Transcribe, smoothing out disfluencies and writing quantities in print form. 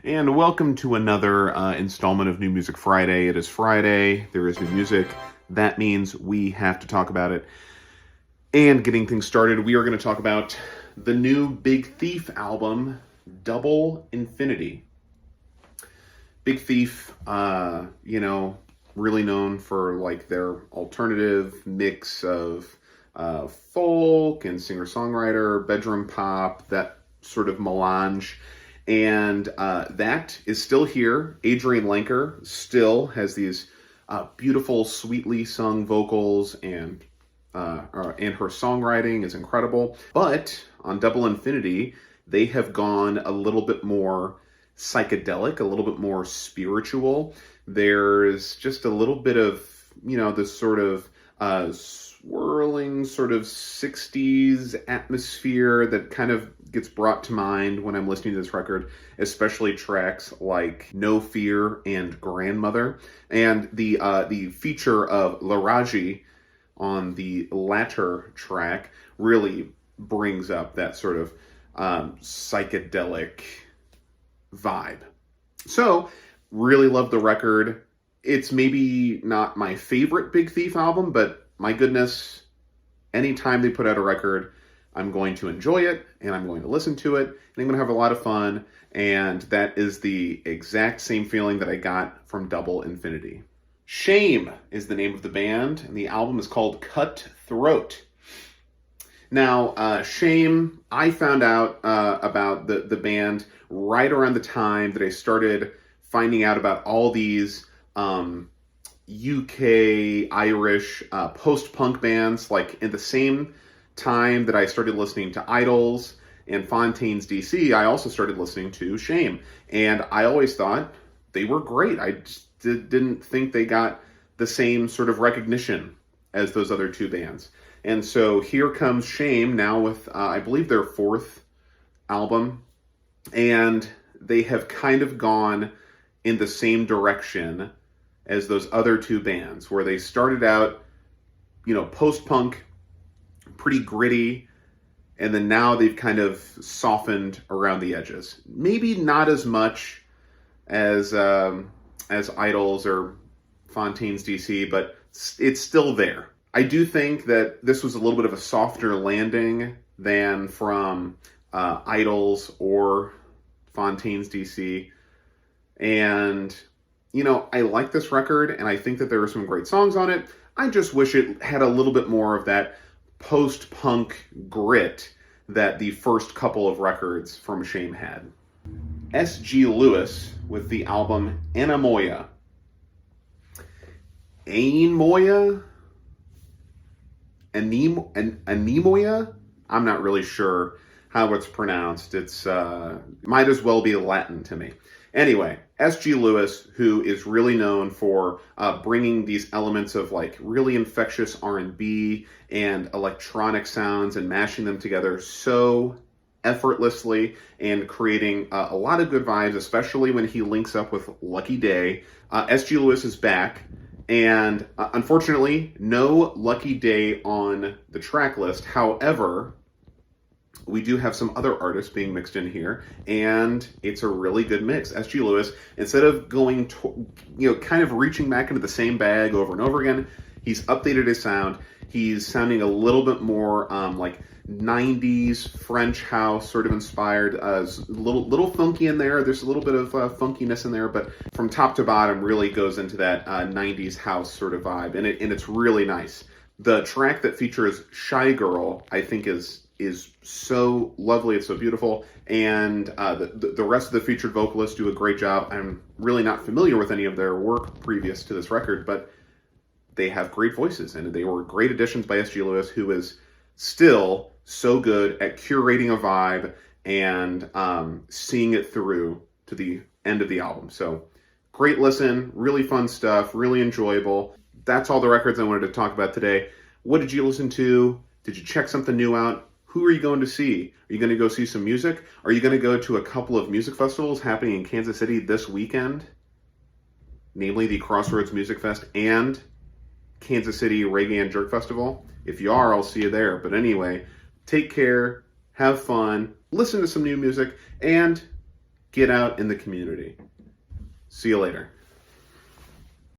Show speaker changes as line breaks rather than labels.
And welcome to another installment of New Music Friday. It is Friday. There is new music. That means we have to talk about it. And getting things started, we are going to talk about the new Big Thief album, Double Infinity. Big Thief, really known for like their alternative mix of folk and singer-songwriter, bedroom pop, that sort of melange. And that is still here. Adrian Lenker still has these beautiful, sweetly sung vocals, and her songwriting is incredible. But on Double Infinity, they have gone a little bit more psychedelic, a little bit more spiritual. There's just a little bit of, this sort of swirling sort of 60s atmosphere that kind of gets brought to mind when I'm listening to this record, especially tracks like No Fear and Grandmother. And the feature of Laraji on the latter track really brings up that sort of psychedelic vibe. So, really love the record. It's maybe not my favorite Big Thief album, but my goodness, anytime they put out a record, I'm going to enjoy it, and I'm going to listen to it, and I'm going to have a lot of fun, and that is the exact same feeling that I got from Double Infinity. Shame is the name of the band, and the album is called Cutthroat. Now, Shame, I found out about the band right around the time that I started finding out about all these UK, Irish post-punk bands, like in the same time that I started listening to Idols and Fontaines DC, I also started listening to Shame. And I always thought they were great. I just didn't think they got the same sort of recognition as those other two bands. And so here comes Shame now with, I believe, their fourth album. And they have kind of gone in the same direction as those other two bands, where they started out, post-punk, pretty gritty, and then now they've kind of softened around the edges. Maybe not as much as Idols or Fontaines DC, but it's still there. I do think that this was a little bit of a softer landing than from Idols or Fontaines DC. And, I like this record, and I think that there are some great songs on it. I just wish it had a little bit more of that post-punk grit that the first couple of records from Shame had. S.G. Lewis with the album Anemoia. Anemoia? Anemoia? I'm not really sure how it's pronounced. It's might as well be Latin to me. Anyway, S.G. Lewis, who is really known for bringing these elements of like really infectious R&B and electronic sounds and mashing them together so effortlessly and creating a lot of good vibes, especially when he links up with Lucky Day. S.G. Lewis is back, and unfortunately, no Lucky Day on the track list. However, we do have some other artists being mixed in here, and it's a really good mix. S.G. Lewis, instead of going kind of reaching back into the same bag over and over again, he's updated his sound. He's sounding a little bit more like 90s French house sort of inspired, little funky in there. There's a little bit of funkiness in there, but from top to bottom really goes into that 90s house sort of vibe, and it's really nice. The track that features Shy Girl, I think, is so lovely. It's so beautiful, and the rest of the featured vocalists do a great job. I'm really not familiar with any of their work previous to this record, but they have great voices, and they were great additions by S.G. Lewis, who is still so good at curating a vibe and seeing it through to the end of the album. So great listen, really fun stuff, really enjoyable. That's all the records I wanted to talk about today. What did you listen to? Did you check something new out? Who are you going to see? Are you going to go see some music? Are you going to go to a couple of music festivals happening in Kansas City this weekend? Namely the Crossroads Music Fest and Kansas City Reggae and Jerk Festival. If you are, I'll see you there. But anyway, take care, have fun, listen to some new music, and Get out in the community. See you later.